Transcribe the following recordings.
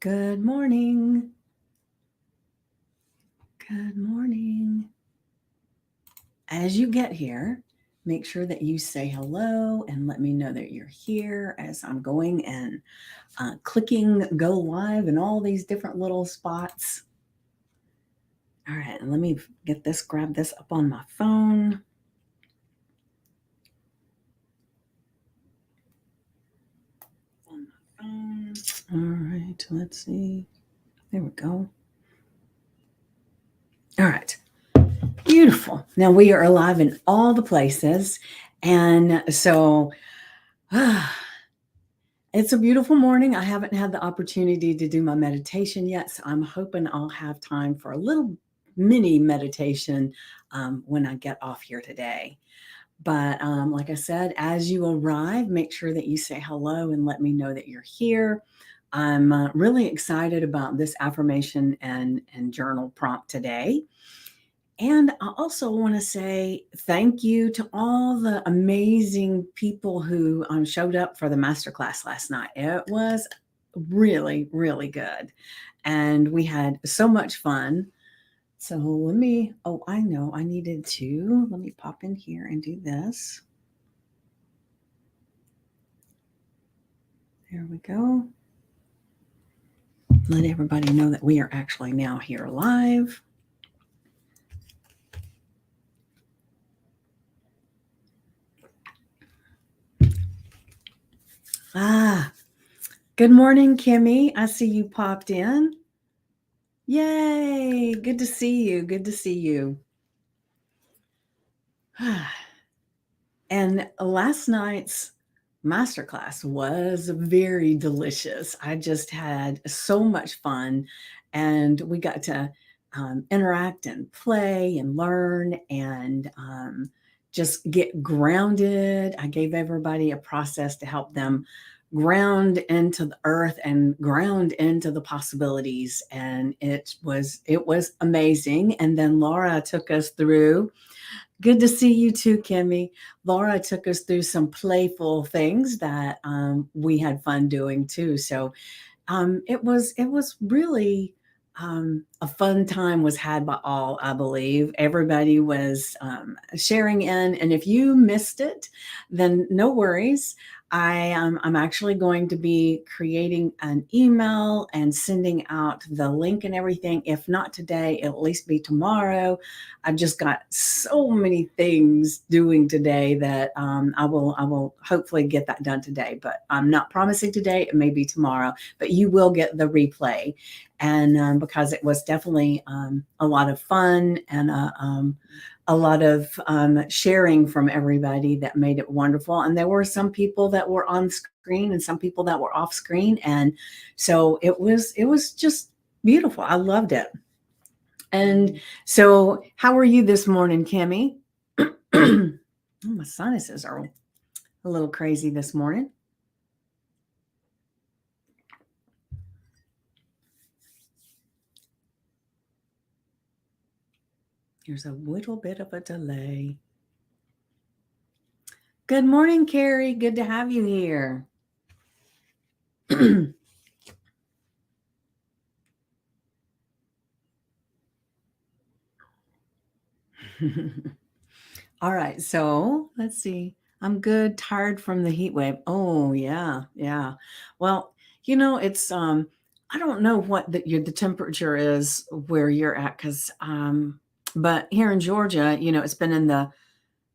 Good morning. Good morning. As you get here, make sure that you say hello and let me know that you're here as I'm going and clicking go live in all these different little spots. All right, let me grab this up on my phone. On my phone. All right, let's see. There we go. All right. Beautiful. Now we are alive in all the places. And so it's a beautiful morning. I haven't had the opportunity to do my meditation yet. So I'm hoping I'll have time for a little mini meditation when I get off here today. But like I said, as you arrive, make sure that you say hello and let me know that you're here. I'm really excited about this affirmation and journal prompt today. And I also want to say thank you to all the amazing people who showed up for the masterclass last night. It was really, really good. And we had so much fun. So I know I needed to, let me pop in here and do this. There we go. Let everybody know that we are actually now here live. Good morning, Kimmy. I see you popped in. Yay, good to see you. Good to see you. And last night's masterclass was very delicious. I just had so much fun, and we got to interact and play and learn and just get grounded. I gave everybody a process to help them ground into the earth and ground into the possibilities, and it was amazing. And then Laura took us through. Good to see you too, Kimmy. Laura took us through some playful things that we had fun doing too. So it was really a fun time was had by all. I believe everybody was sharing in, and if you missed it, then no worries. I'm actually going to be creating an email and sending out the link and everything. If not today, it'll at least be tomorrow. I've just got so many things doing today that I will hopefully get that done today. But I'm not promising today. It may be tomorrow. But you will get the replay, and because it was definitely a lot of fun and a lot of sharing from everybody that made it wonderful. And there were some people that were on screen and some people that were off screen. And so it was just beautiful. I loved it. And so how are you this morning, Kimmy? Oh, my sinuses are a little crazy this morning. There's a little bit of a delay. Good morning, Carrie. Good to have you here. All right. So let's see. I'm good, tired from the heat wave. Oh, yeah. Yeah. Well, it's I don't know what the temperature is where you're at, because but here in Georgia, it's been in the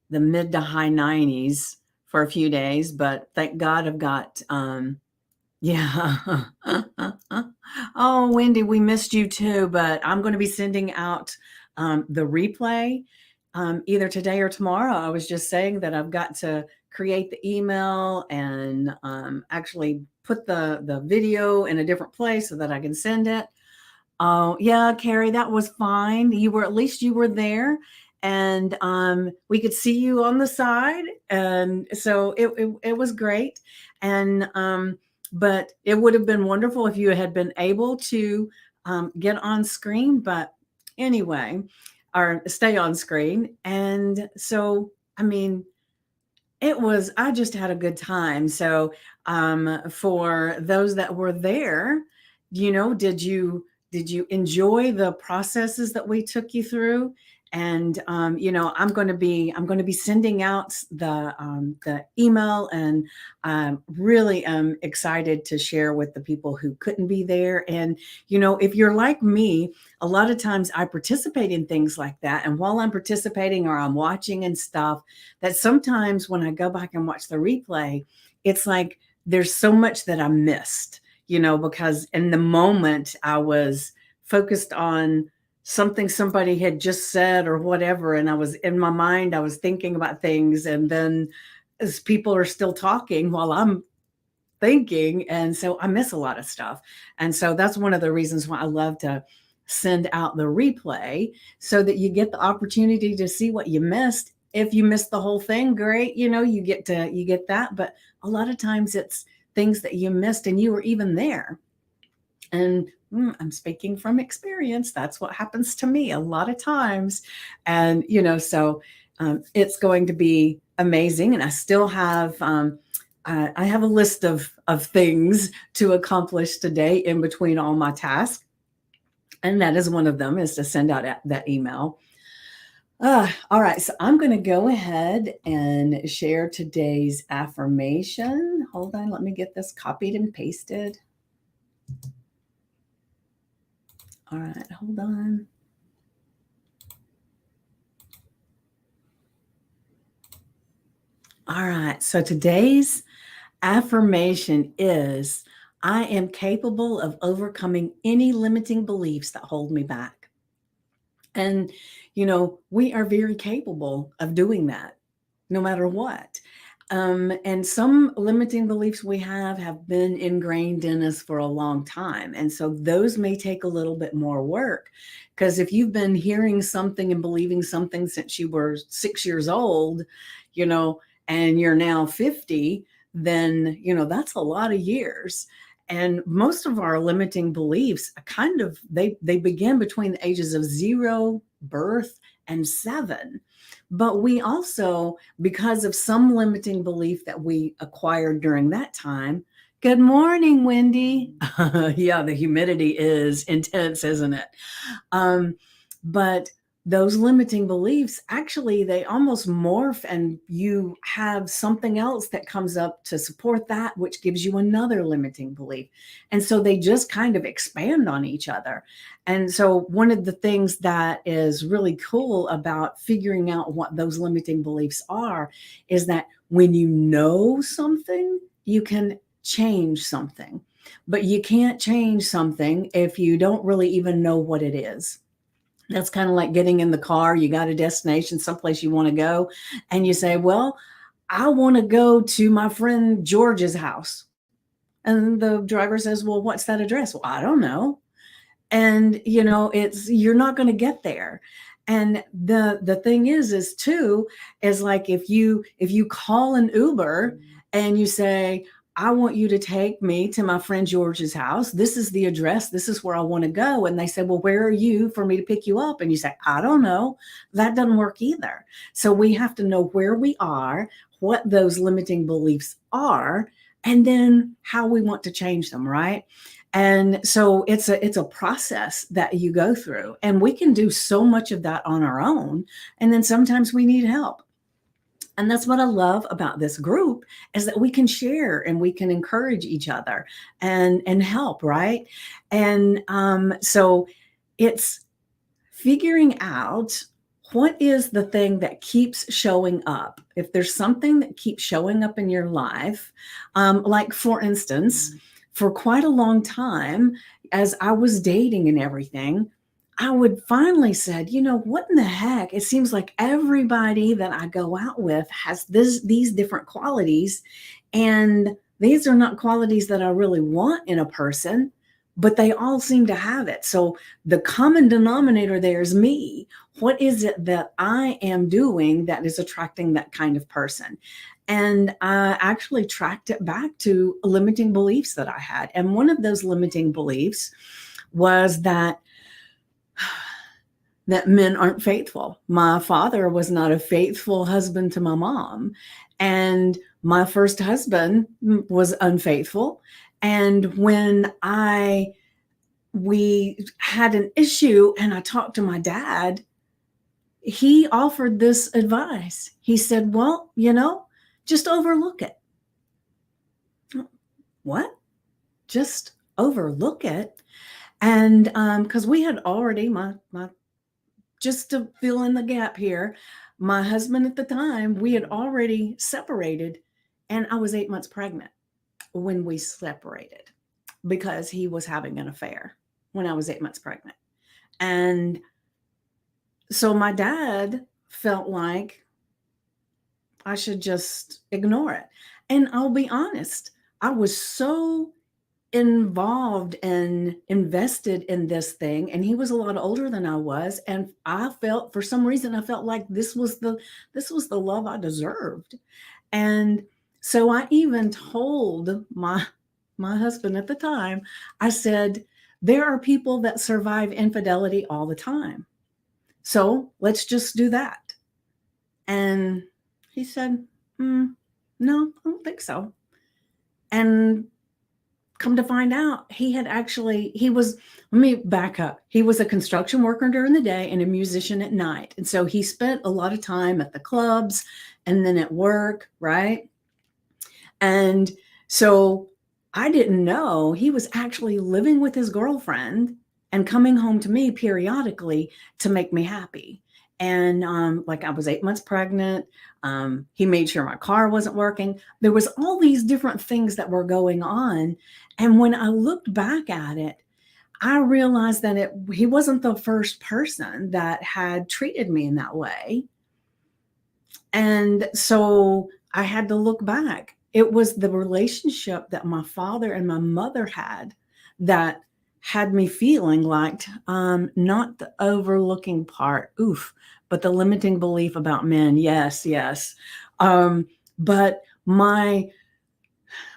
mid to high 90s for a few days, but thank God I've got yeah. Oh, Wendy, we missed you too, but I'm going to be sending out the replay either today or tomorrow. I was just saying that I've got to create the email and actually put the video in a different place so that I can send it. Oh, yeah, Carrie, that was fine. At least you were there, and we could see you on the side, and so it was great. And but it would have been wonderful if you had been able to get on screen. But anyway, or stay on screen. And so, I mean, I just had a good time. So for those that were there, did you enjoy the processes that we took you through? And I'm going to be sending out the email, and really am excited to share with the people who couldn't be there. And if you're like me, a lot of times I participate in things like that, and while I'm participating or I'm watching and stuff, that sometimes when I go back and watch the replay, it's like there's so much that I missed, because in the moment I was focused on something somebody had just said or whatever. And I was in my mind, I was thinking about things. And then as people are still talking while I'm thinking. And so I miss a lot of stuff. And so that's one of the reasons why I love to send out the replay, so that you get the opportunity to see what you missed. If you missed the whole thing, great. You get that. But a lot of times it's things that you missed and you were even there. And I'm speaking from experience. That's what happens to me a lot of times. And, so it's going to be amazing. And I still have, I have a list of things to accomplish today in between all my tasks. And that is one of them, is to send out that email. All right. So I'm going to go ahead and share today's affirmation. Hold on. Let me get this copied and pasted. All right, hold on. All right, so today's affirmation is, I am capable of overcoming any limiting beliefs that hold me back. And, we are very capable of doing that no matter what. And some limiting beliefs we have been ingrained in us for a long time. And so those may take a little bit more work, because if you've been hearing something and believing something since you were 6 years old, and you're now 50, then, that's a lot of years. And most of our limiting beliefs they begin between the ages of 0, birth, and 7. But we also, because of some limiting belief that we acquired during that time. Good morning, Wendy. Yeah, the humidity is intense, isn't it? But those limiting beliefs, actually, they almost morph, and you have something else that comes up to support that, which gives you another limiting belief. And so they just kind of expand on each other. And so one of the things that is really cool about figuring out what those limiting beliefs are is that when you know something, you can change something. But you can't change something if you don't really even know what it is. That's kind of like getting in the car. You got a destination, someplace you want to go, and you say, well, I want to go to my friend George's house. And the driver says, well, what's that address? Well, I don't know. And you're not going to get there. And the thing is too, is like if you call an Uber and you say, I want you to take me to my friend George's house. This is the address. This is where I want to go. And they say, well, where are you for me to pick you up? And you say, I don't know. That doesn't work either. So we have to know where we are, what those limiting beliefs are, and then how we want to change them, right? And so it's a process that you go through, and we can do so much of that on our own. And then sometimes we need help. And that's what I love about this group, is that we can share and we can encourage each other and help, right? And so it's figuring out what is the thing that keeps showing up. If there's something that keeps showing up in your life, like for instance, for quite a long time, as I was dating and everything, I would finally said, what in the heck? It seems like everybody that I go out with has these different qualities. And these are not qualities that I really want in a person, but they all seem to have it. So the common denominator there is me. What is it that I am doing that is attracting that kind of person? And I actually tracked it back to limiting beliefs that I had. And one of those limiting beliefs was that men aren't faithful. My father was not a faithful husband to my mom. And my first husband was unfaithful. And when I we had an issue and I talked to my dad, he offered this advice. He said, well, just overlook it. What? Just overlook it? And because we had already, my just to fill in the gap here, my husband at the time, we had already separated, and I was 8 months pregnant when we separated because he was having an affair when I was 8 months pregnant. And so my dad felt like I should just ignore it. And I'll be honest, I was so involved and invested in this thing, and he was a lot older than I was, and I felt, for some reason, I felt like this was the love I deserved. And so I even told my husband at the time, I said, there are people that survive infidelity all the time, so let's just do that. And he said, no, I don't think so. And come to find out, let me back up. He was a construction worker during the day and a musician at night. And so he spent a lot of time at the clubs and then at work, right? And so I didn't know he was actually living with his girlfriend and coming home to me periodically to make me happy. And like, I was 8 months pregnant. He made sure my car wasn't working. There was all these different things that were going on. And when I looked back at it, I realized that he wasn't the first person that had treated me in that way. And so I had to look back. It was the relationship that my father and my mother that had me feeling like, not the overlooking part, but the limiting belief about men. Yes, yes. But my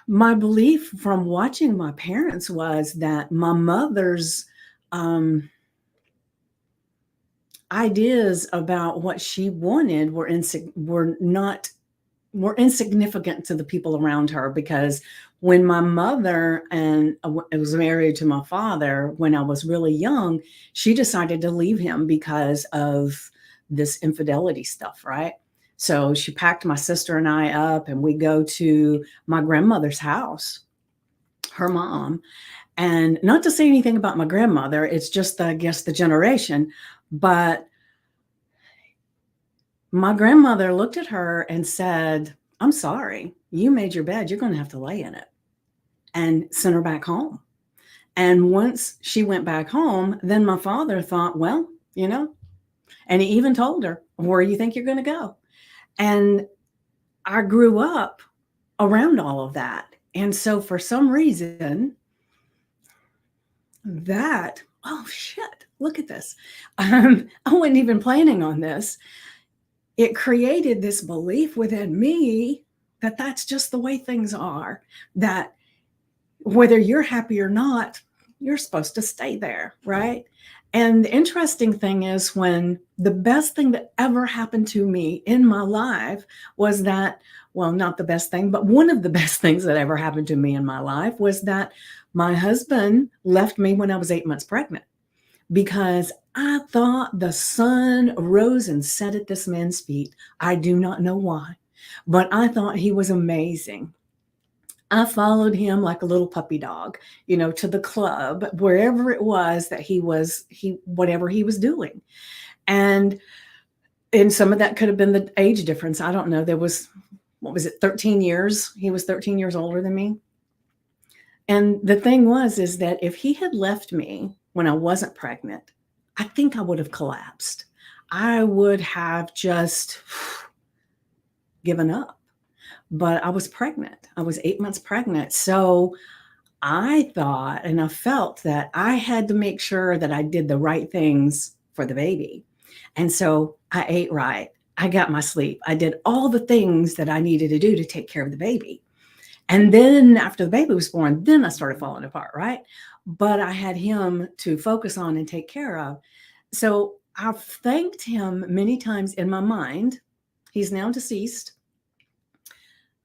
belief from watching my parents was that my mother's ideas about what she wanted were insignificant to the people around her, because when my mother was married to my father when I was really young, she decided to leave him because of this infidelity stuff, right? So she packed my sister and I up, and we go to my grandmother's house, her mom. And not to say anything about my grandmother, it's just, I guess, the generation. But my grandmother looked at her and said, I'm sorry, you made your bed, you're going to have to lay in it, and sent her back home. And once she went back home, then my father thought, well, and he even told her, where do you think you're going to go? And I grew up around all of that. And so for some reason, oh shit, look at this. I wasn't even planning on this. It created this belief within me that that's just the way things are, that whether you're happy or not, you're supposed to stay there, right? And the interesting thing is, when the best thing that ever happened to me in my life was that, well, not the best thing, but one of the best things that ever happened to me in my life was that my husband left me when I was 8 months pregnant, because I thought the sun rose and set at this man's feet. I do not know why, but I thought he was amazing. I followed him like a little puppy dog, to the club, wherever it was that whatever he was doing. And some of that could have been the age difference. I don't know. There was, 13 years? He was 13 years older than me. And the thing is that if he had left me when I wasn't pregnant, I think I would have collapsed. I would have just given up. But I was pregnant. I was 8 months pregnant. So I thought, and I felt that I had to make sure that I did the right things for the baby. And so I ate right. I got my sleep. I did all the things that I needed to do to take care of the baby. And then after the baby was born, then I started falling apart, right? But I had him to focus on and take care of. So I've thanked him many times in my mind. He's now deceased,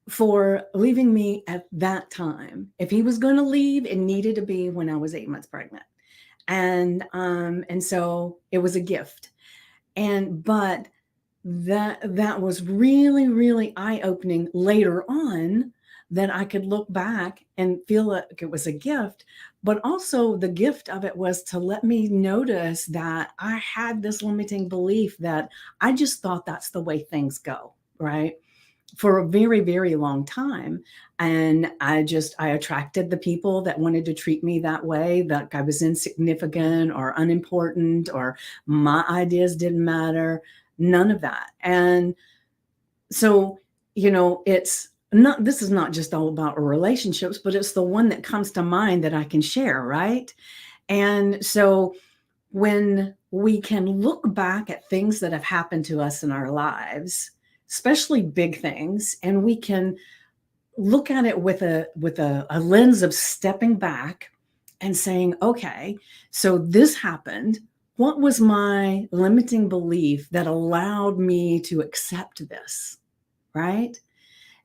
for leaving me at that time. If he was going to leave, it needed to be when I was 8 months pregnant. And so it was a gift. But that was really, really eye-opening later on, that I could look back and feel like it was a gift. But also the gift of it was to let me notice that I had this limiting belief that I just thought that's the way things go, right? For a very, very long time. And I attracted the people that wanted to treat me that way, that I was insignificant or unimportant or my ideas didn't matter, none of that. And so, it's not, this is not just all about relationships, but it's the one that comes to mind that I can share, right? And so when we can look back at things that have happened to us in our lives, especially big things, and we can look at it with a lens of stepping back and saying, okay, so this happened. What was my limiting belief that allowed me to accept this? Right?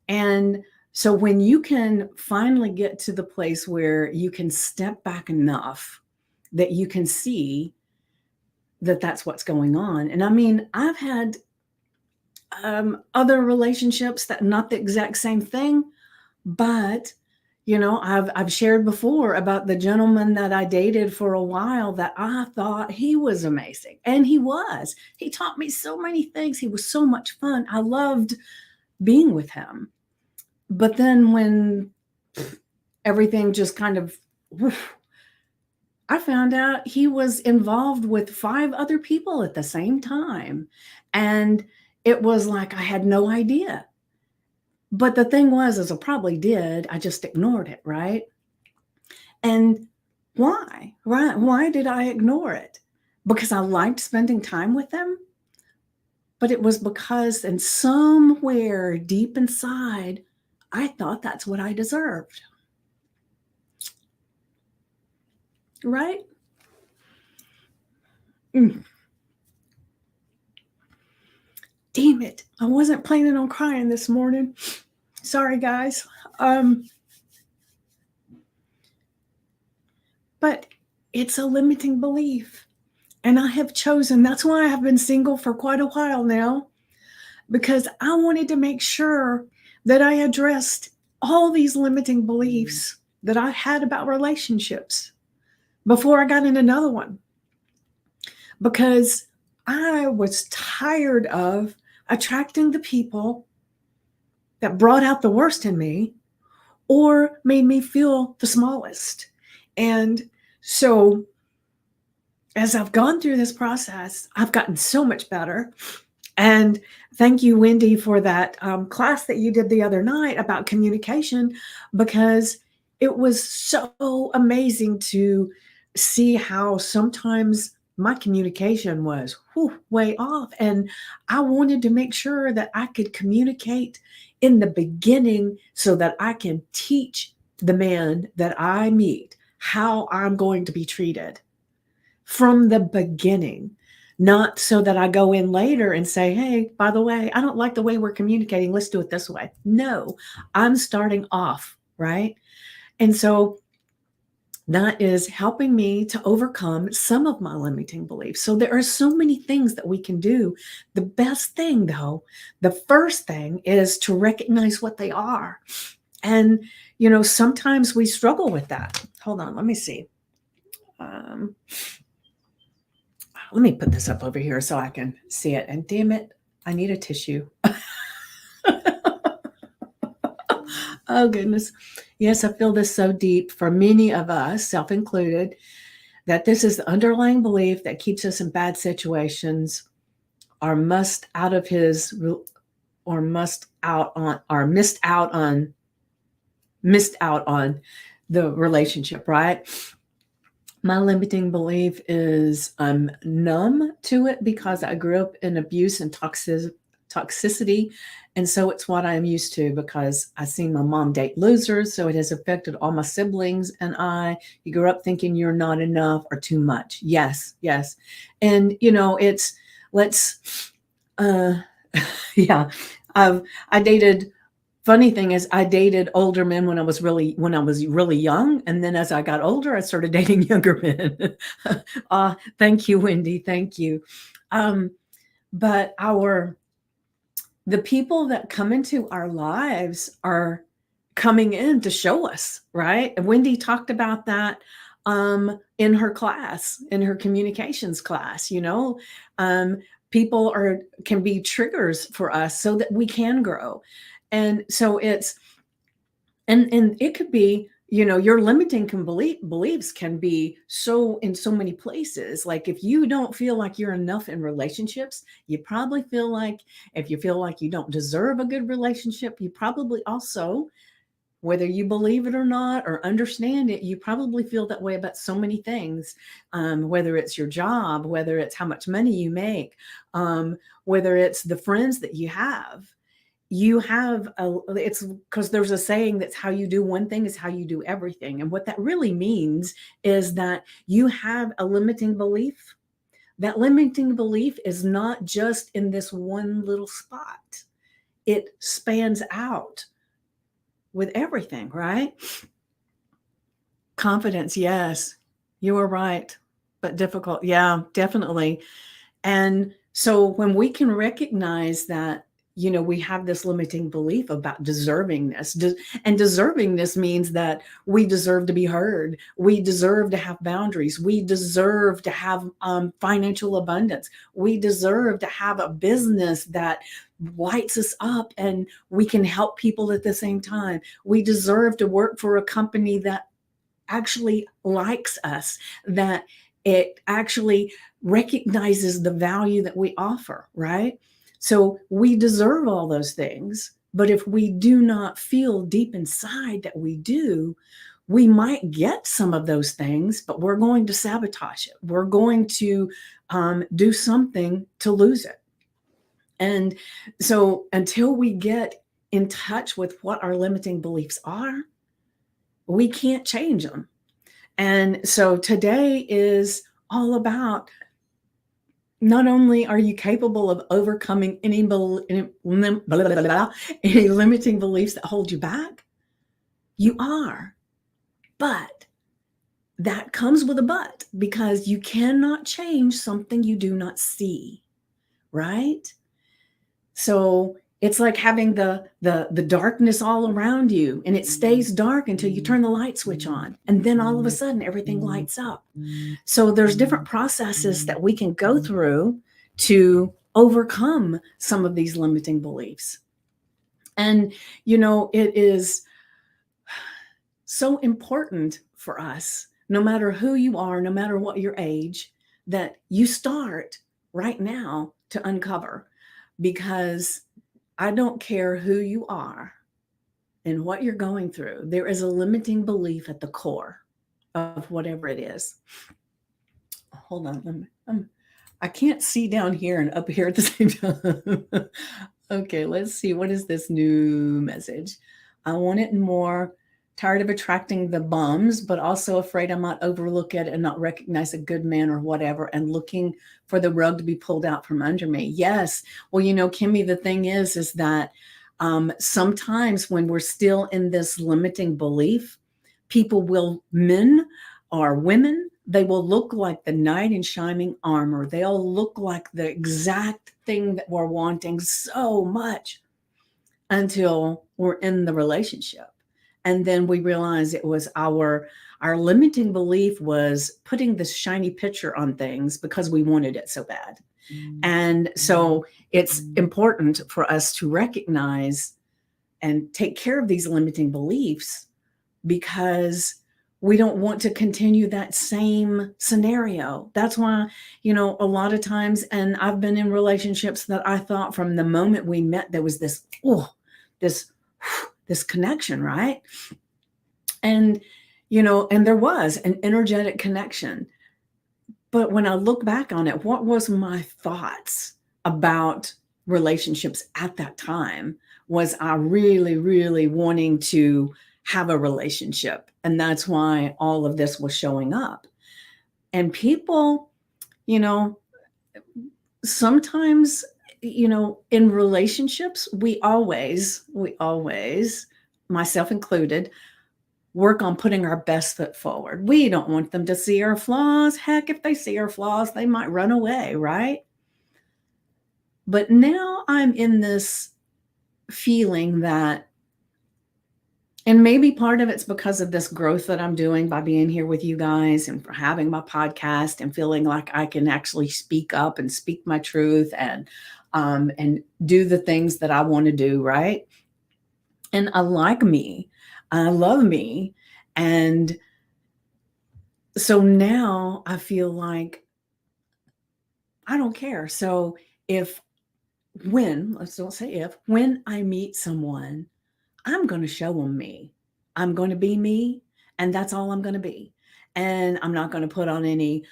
And so when you can finally get to the place where you can step back enough that you can see that that's what's going on. And I mean, I've had other relationships that not the exact same thing, but I've shared before about the gentleman that I dated for a while that I thought he was amazing, and he was. He taught me so many things. He was so much fun. I loved being with him. But then when everything just kind of, I found out he was involved with 5 other people at the same time. And it was like I had no idea. But the thing was, as I probably did, I just ignored it, right? And why? Right? Why did I ignore it? Because I liked spending time with them? But it was because in somewhere deep inside, I thought that's what I deserved. Right? Mm. Damn it. I wasn't planning on crying this morning. Sorry, guys. But it's a limiting belief. And I have chosen, that's why I have been single for quite a while now, because I wanted to make sure that I addressed all these limiting beliefs that I had about relationships before I got in another one. Because I was tired of attracting the people that brought out the worst in me or made me feel the smallest. And so as I've gone through this process, I've gotten so much better. And thank you, Wendy, for that class that you did the other night about communication, because it was so amazing to see how sometimes my communication was way off. And I wanted to make sure that I could communicate in the beginning so that I can teach the man that I meet how I'm going to be treated from the beginning. Not so that I go in later and say, hey, by the way, I don't like the way we're communicating. Let's do it this way. No, I'm starting off, right? And so that is helping me to overcome some of my limiting beliefs. So there are so many things that we can do. The best thing, though, the first thing is to recognize what they are. And, sometimes we struggle with that. Hold on, let me see. Let me put this up over here so I can see it. And damn it, I need a tissue. Oh, goodness. Yes, I feel this so deep for many of us, self-included, that this is the underlying belief that keeps us in bad situations or missed out on the relationship, right? My limiting belief is I'm numb to it because I grew up in abuse and toxicity. And so it's what I'm used to because I seen my mom date losers. So it has affected all my siblings and I. You grew up thinking you're not enough or too much. Yes, yes. And, yeah, I dated funny thing is I dated older men when I was really young, and then as I got older, I started dating younger men. Thank you, Wendy. Thank you. Um, but our the people that come into our lives are coming in to show us, right? And Wendy talked about that in her class, in her communications class. Um, people can be triggers for us so that we can grow. And so and it could be, your limiting beliefs can be so in so many places. Like if you don't feel like you're enough in relationships, you probably feel like, if you feel like you don't deserve a good relationship, you probably also, whether you believe it or not or understand it, you probably feel that way about so many things. Whether it's your job, whether it's how much money you make, whether it's the friends that you have it's because there's a saying that's how you do one thing is how you do everything. And what that really means is that you have a limiting belief. That limiting belief is not just in this one little spot, it spans out with everything, right? Confidence, yes, you are right, but difficult. Yeah, definitely. And so when we can recognize that, we have this limiting belief about deservingness, and deservingness means that we deserve to be heard. We deserve to have boundaries. We deserve to have financial abundance. We deserve to have a business that lights us up and we can help people at the same time. We deserve to work for a company that actually likes us, that it actually recognizes the value that we offer, right? So we deserve all those things. But if we do not feel deep inside that we do, we might get some of those things, but we're going to sabotage it. We're going to do something to lose it. And so until we get in touch with what our limiting beliefs are, we can't change them. And so today is all about, not only are you capable of overcoming any limiting beliefs that hold you back, you are. But that comes with a but, because you cannot change something you do not see, right? So it's like having the darkness all around you, and it stays dark until you turn the light switch on, and then all of a sudden everything lights up. So there's different processes that we can go through to overcome some of these limiting beliefs. And it is so important for us, no matter who you are, no matter what your age, that you start right now to uncover. Because I don't care who you are and what you're going through, there is a limiting belief at the core of whatever it is. Hold on. I can't see down here and up here at the same time. Okay, let's see. What is this new message? I want it more. Tired of attracting the bums, but also afraid I might overlook it and not recognize a good man or whatever, and looking for the rug to be pulled out from under me. Yes. Well, Kimmy, the thing is that sometimes when we're still in this limiting belief, men or women, they will look like the knight in shining armor. They'll look like the exact thing that we're wanting so much until we're in the relationship. And then we realize it was our limiting belief was putting this shiny picture on things because we wanted it so bad. And so it's important for us to recognize and take care of these limiting beliefs, because we don't want to continue that same scenario. That's why, a lot of times, and I've been in relationships that I thought from the moment we met, there was this connection, right? And, and there was an energetic connection. But when I look back on it, what was my thoughts about relationships at that time? Was I really, really wanting to have a relationship? And that's why all of this was showing up. And people, sometimes in relationships, we always, myself included, work on putting our best foot forward. We don't want them to see our flaws. Heck, if they see our flaws, they might run away, right? But now I'm in this feeling that, and maybe part of it's because of this growth that I'm doing by being here with you guys and for having my podcast and feeling like I can actually speak up and speak my truth and do the things that I want to do, right? And I like me, I love me, and so now I feel like I don't care. So if let's don't say if, when I meet someone, I'm going to show them me. I'm going to be me, and that's all I'm going to be. And I'm not going to put on any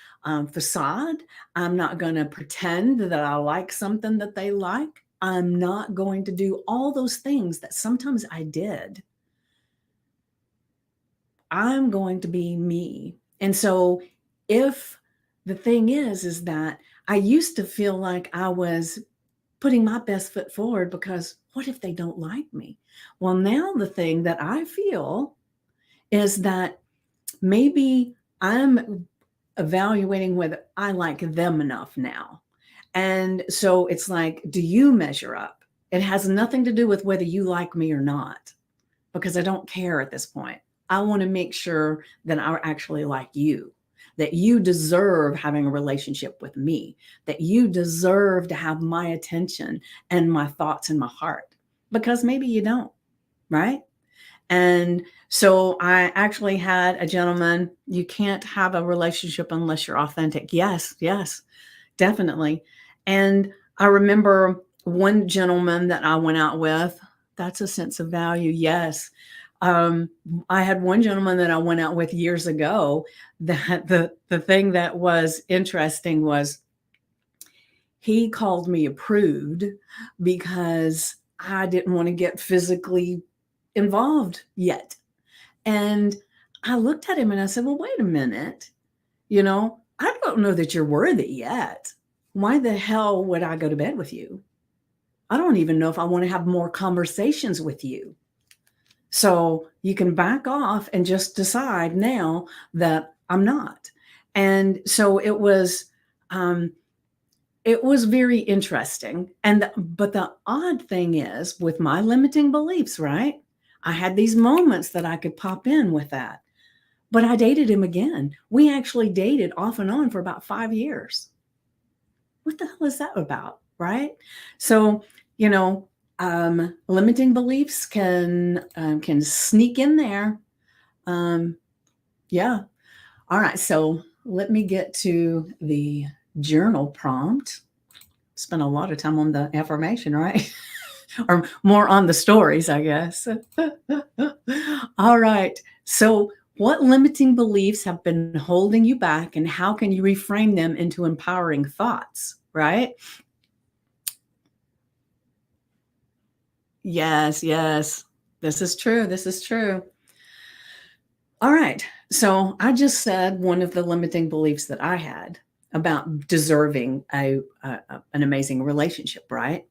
facade. I'm not going to pretend that I like something that they like. I'm not going to do all those things that sometimes I did. I'm going to be me. And so if the thing is that I used to feel like I was putting my best foot forward because what if they don't like me? Well, now the thing that I feel is that maybe I'm evaluating whether I like them enough now. And so it's like, do you measure up? It has nothing to do with whether you like me or not, because I don't care at this point. I want to make sure that I actually like you, that you deserve having a relationship with me, that you deserve to have my attention and my thoughts in my heart, because maybe you don't, right? And so I actually had a gentleman, you can't have a relationship unless you're authentic. Yes, yes, definitely. And I remember one gentleman that I went out with, that's a sense of value. Yes. Um, I had one gentleman that I went out with years ago that the thing that was interesting was he called me a prude because I didn't want to get physically involved yet. And I looked at him and I said, well, wait a minute. I don't know that you're worthy yet. Why the hell would I go to bed with you? I don't even know if I want to have more conversations with you. So you can back off and just decide now that I'm not. And so it was very interesting. But the odd thing is with my limiting beliefs, right? I had these moments that I could pop in with that. But I dated him again. We actually dated off and on for about 5 years. What the hell is that about, right? So, limiting beliefs can sneak in there. Yeah. All right. So let me get to the journal prompt. Spent a lot of time on the affirmation, right? Or more on the stories, I guess. All right. So, what limiting beliefs have been holding you back, and how can you reframe them into empowering thoughts, right? Yes, yes. This is true. This is true. All right. So, I just said one of the limiting beliefs that I had about deserving an amazing relationship, right?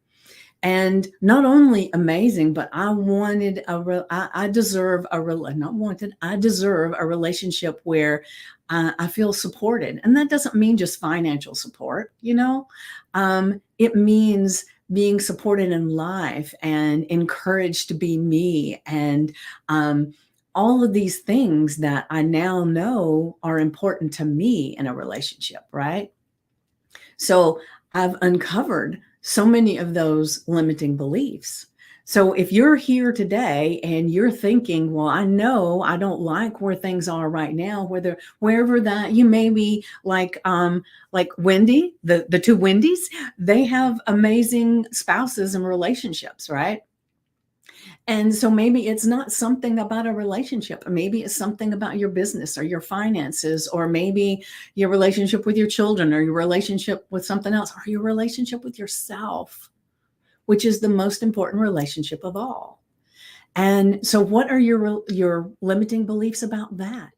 And not only amazing, but I deserve not wanted, I deserve a relationship where I feel supported. And that doesn't mean just financial support. It means being supported in life and encouraged to be me, and all of these things that I now know are important to me in a relationship, right? So I've uncovered so many of those limiting beliefs. So if you're here today and you're thinking, well, I know I don't like where things are right now, wherever that you may be, like Wendy, the two Wendy's, they have amazing spouses and relationships, right? And so maybe it's not something about a relationship. Maybe it's something about your business or your finances, or maybe your relationship with your children, or your relationship with something else, or your relationship with yourself, which is the most important relationship of all. And so what are your limiting beliefs about that?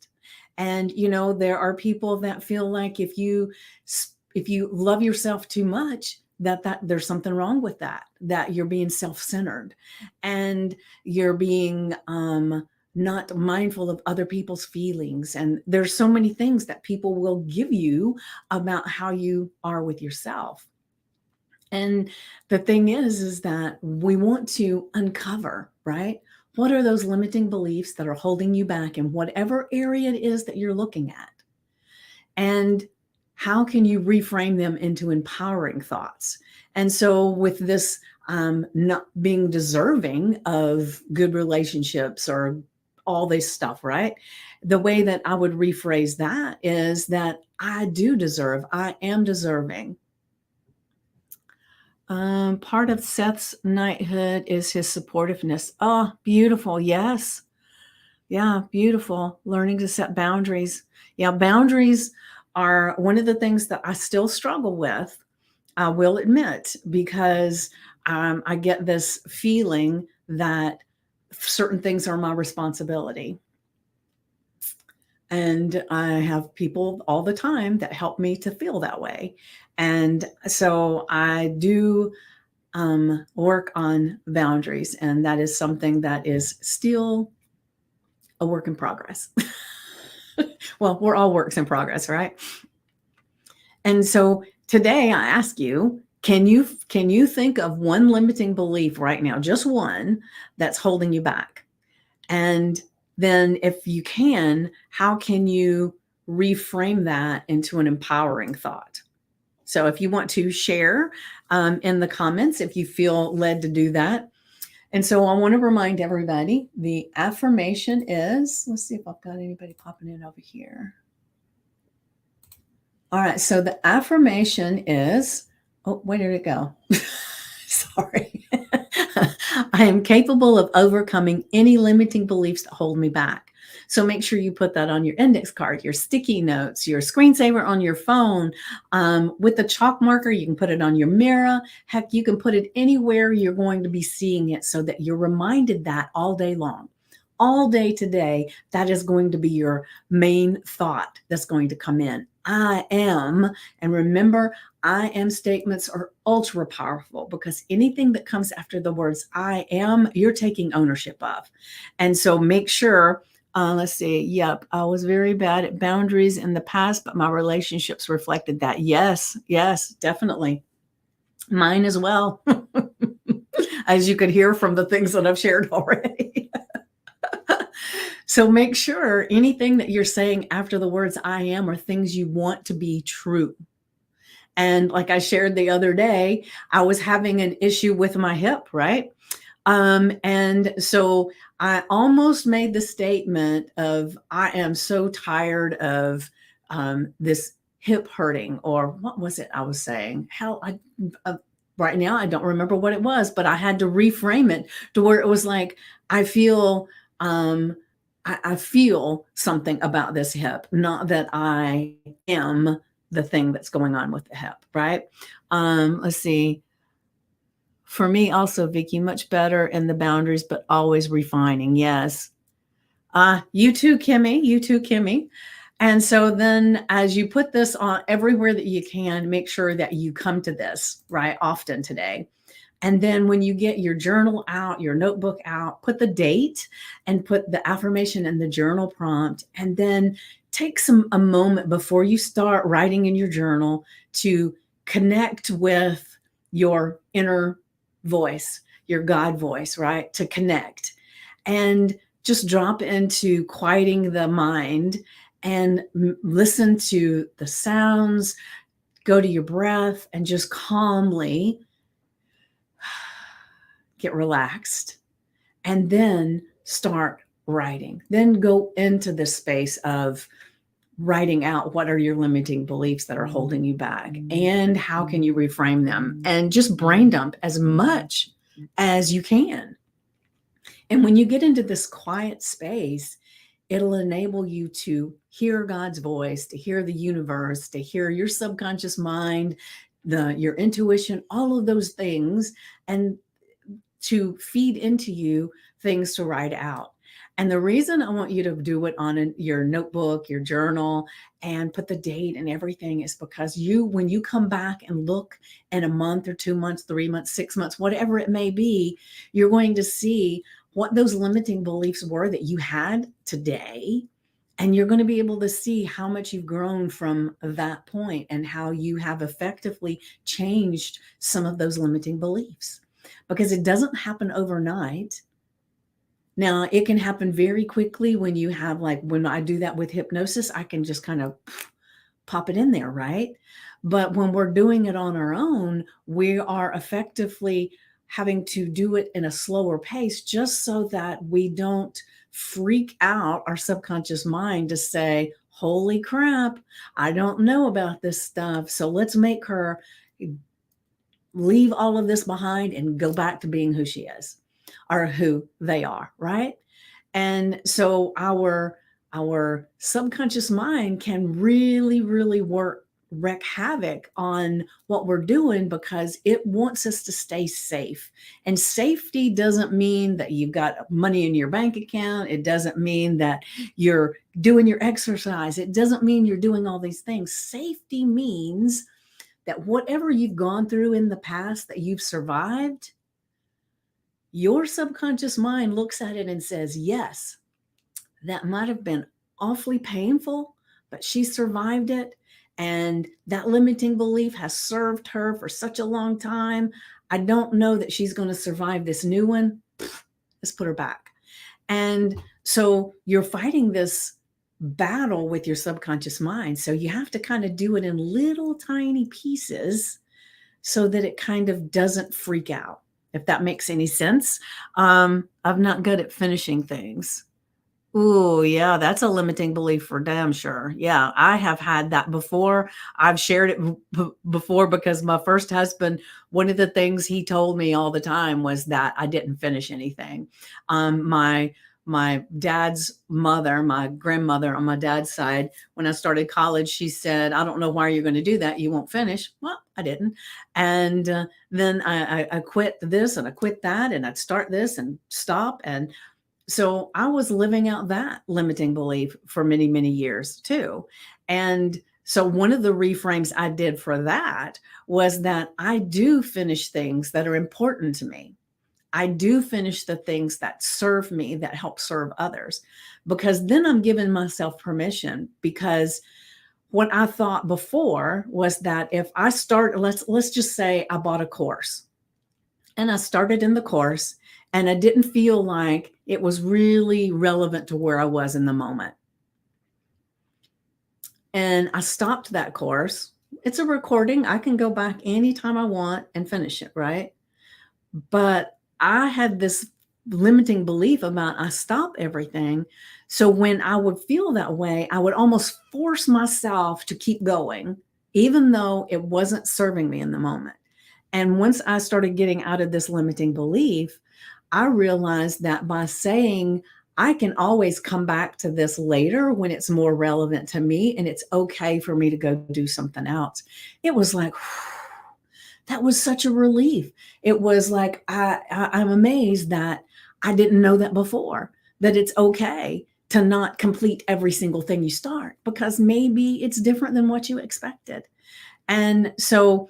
And there are people that feel like if you love yourself too much, that there's something wrong with that you're being self-centered and you're being not mindful of other people's feelings. And there's so many things that people will give you about how you are with yourself. And the thing is that we want to uncover, right? What are those limiting beliefs that are holding you back in whatever area it is that you're looking at? And how can you reframe them into empowering thoughts? And so, with this not being deserving of good relationships or all this stuff, right? The way that I would rephrase that is that I do deserve, I am deserving. Part of Seth's knighthood is his supportiveness. Oh, beautiful. Yes. Yeah, beautiful. Learning to set boundaries. Yeah, boundaries are one of the things that I still struggle with, I will admit, because I get this feeling that certain things are my responsibility. And I have people all the time that help me to feel that way. And so I do work on boundaries, and that is something that is still a work in progress. Well, we're all works in progress, right? And so today I ask you, can you think of one limiting belief right now, just one, that's holding you back? And then if you can, how can you reframe that into an empowering thought? So if you want to share in the comments, if you feel led to do that. And so I want to remind everybody, the affirmation is, let's see if I've got anybody popping in over here. All right, so the affirmation is, oh, where did it go? Sorry. I am capable of overcoming any limiting beliefs that hold me back. So make sure you put that on your index card, your sticky notes, your screensaver on your phone. With the chalk marker, you can put it on your mirror. Heck, you can put it anywhere you're going to be seeing it so that you're reminded that all day long. All day today, that is going to be your main thought that's going to come in. I am, and remember, I am statements are ultra powerful because anything that comes after the words I am, you're taking ownership of. And so make sure, let's see, yep, I was very bad at boundaries in the past, but my relationships reflected that. Yes, definitely. Mine as well, as you could hear from the things that I've shared already. So make sure anything that you're saying after the words I am are things you want to be true. And like I shared the other day, I was having an issue with my hip, right? And so I almost made the statement of, I am so tired of this hip hurting, or what was it I was saying? Hell, right now I don't remember what it was, but I had to reframe it to where it was like, I feel I feel something about this hip, not that I am the thing that's going on with the hip, right? Let's see. For me, also, Vicky, much better in the boundaries, but always refining. Yes. You too, Kimmy. You too, Kimmy. And so then as you put this on everywhere that you can, make sure that you come to this, right, often today. And then when you get your journal out, your notebook out, put the date and put the affirmation in the journal prompt. And then take a moment before you start writing in your journal to connect with your inner voice, your God voice, right? To connect and just drop into quieting the mind and listen to the sounds, go to your breath and just calmly get relaxed, and then start writing. Then go into the space of writing out what are your limiting beliefs that are holding you back and how can you reframe them, and just brain dump as much as you can. And when you get into this quiet space, it'll enable you to hear God's voice, to hear the universe, to hear your subconscious mind, your intuition, all of those things, and to feed into you things to write out. And the reason I want you to do it on your notebook, your journal, and put the date and everything is because when you come back and look in a month or 2 months, 3 months, 6 months, whatever it may be, you're going to see what those limiting beliefs were that you had today. And you're going to be able to see how much you've grown from that point and how you have effectively changed some of those limiting beliefs because it doesn't happen overnight. Now, it can happen very quickly when you have, like, when I do that with hypnosis, I can just kind of pop it in there, right? But when we're doing it on our own, we are effectively having to do it in a slower pace just so that we don't freak out our subconscious mind to say, holy crap, I don't know about this stuff. So let's make her leave all of this behind and go back to being who she is or who they are, right? And so our subconscious mind can really, really wreak havoc on what we're doing because it wants us to stay safe. And safety doesn't mean that you've got money in your bank account. It doesn't mean that you're doing your exercise. It doesn't mean you're doing all these things. Safety means that whatever you've gone through in the past that you've survived, your subconscious mind looks at it and says, yes, that might have been awfully painful, but she survived it. And that limiting belief has served her for such a long time. I don't know that she's going to survive this new one. Let's put her back. And so you're fighting this battle with your subconscious mind. So you have to kind of do it in little tiny pieces so that it kind of doesn't freak out, if that makes any sense. I'm not good at finishing things. Ooh, yeah, that's a limiting belief for damn sure. Yeah, I have had that before. I've shared it before because my first husband, one of the things he told me all the time was that I didn't finish anything. My dad's mother, my grandmother on my dad's side, when I started college, she said, "I don't know why you're going to do that. You won't finish." Well, I didn't. And then I quit this and I quit that, and I'd start this and stop. And so I was living out that limiting belief for many, many years too. And so one of the reframes I did for that was that I do finish things that are important to me. I do finish the things that serve me, that help serve others, because then I'm giving myself permission. Because what I thought before was that if I start, let's just say I bought a course and I started in the course and I didn't feel like it was really relevant to where I was in the moment. And I stopped that course. It's a recording. I can go back anytime I want and finish it, right? But I had this limiting belief about I stop everything. So when I would feel that way, I would almost force myself to keep going, even though it wasn't serving me in the moment. And once I started getting out of this limiting belief, I realized that by saying, I can always come back to this later when it's more relevant to me and it's okay for me to go do something else. It was like, that was such a relief. It was like, I'm amazed that I didn't know that before, that it's okay to not complete every single thing you start because maybe it's different than what you expected. And so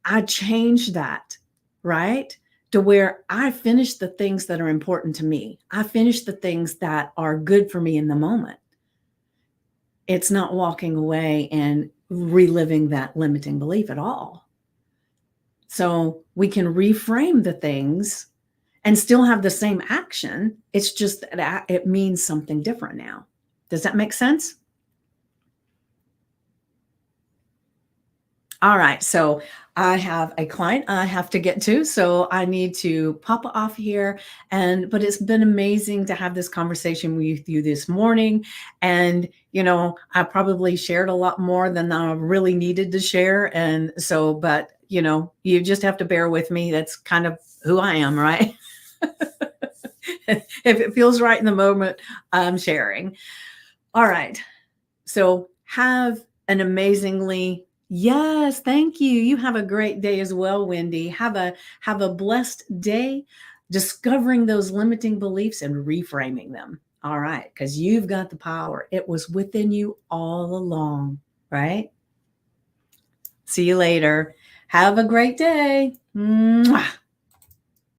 I changed that, right? To where I finish the things that are important to me. I finish the things that are good for me in the moment. It's not walking away and reliving that limiting belief at all. So we can reframe the things and still have the same action. It's just that it means something different now. Does that make sense? All right. So I have a client I have to get to, so I need to pop off here. But it's been amazing to have this conversation with you this morning. And, I probably shared a lot more than I really needed to share. And so, but, you just have to bear with me. That's kind of who I am, right? If it feels right in the moment, I'm sharing. All right. So have an amazingly Yes, thank you. You have a great day as well, Wendy. Have a blessed day discovering those limiting beliefs and reframing them. All right, because you've got the power. It was within you all along, right? See you later. Have a great day. Mwah.